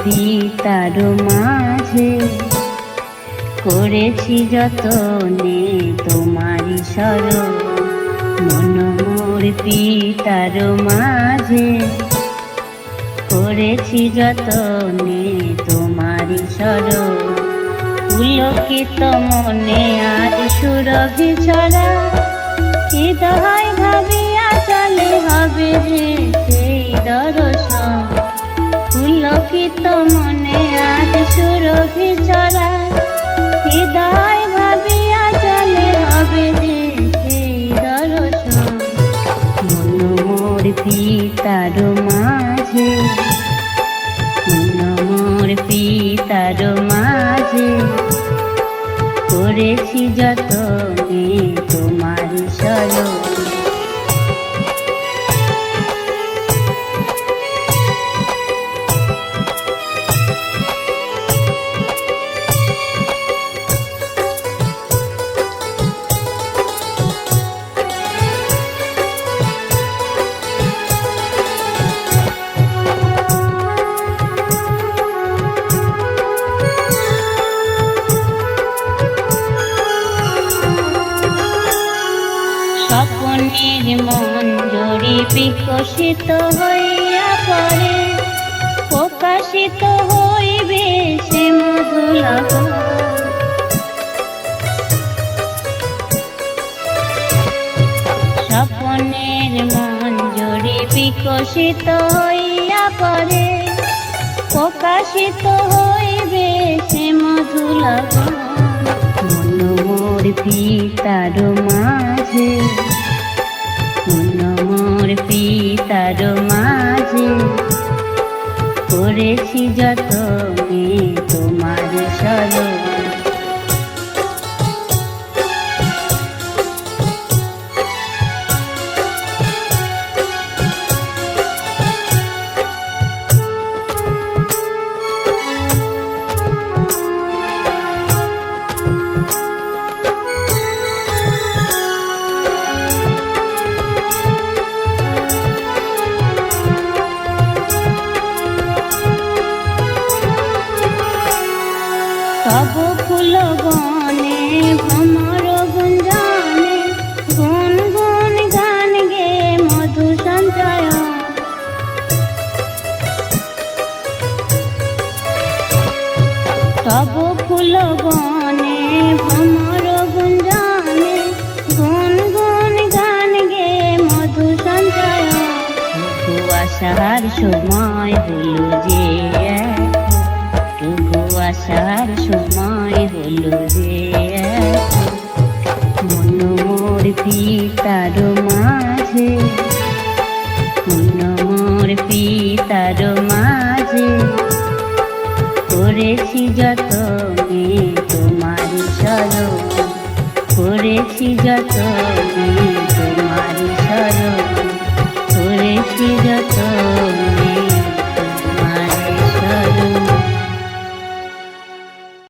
পিতার মাঝে করেছি যতনে তোমারি শরণ। মন মোর পিতার মাঝে করেছি যতনে তোমারি শরণ। পুলকিত মনে আজ সুরভি ছড়া, হৃদয় ভাবিয়া চলে হবে যে সেই দর্শন। পুলকিত মনে আজ সুরভি ছড়া, হৃদয় ভাবিয়া চলে হবে যে সেই দর্শন। মন মোর পিতার মাঝে, মন মোর পিতার মাঝে করেছি যতনে তোমারি শরণ। স্বপ্নের মঞ্জরি বিকশিত হইয়া পরে, প্রকাশিত হইবে সে মধুলতা। স্বপ্নের মঞ্জরি বিকশিত হইয়া পরে, প্রকাশিত হইবে সে মধুলতা। মন মোর পিতার মাঝে, মন মোর পিতার মাঝে করেছি যতনে তোমারি শরণ। সব ফুল বনে ভ্রমর গুঞ্জনে, গুন গুন গান গে মধু সঞ্চয়। সব ফুল বনে ভ্রমর গুঞ্জনে, গুন গুন গান গে মধু সঞ্চয়। আসার সময় হলো যে, আসার সময় হলো যে। মন মোর পিতার মাঝে, মন মোর পিতার মাঝে করেছি যতনে তোমারি শরণ, করেছি যতনে তোমারি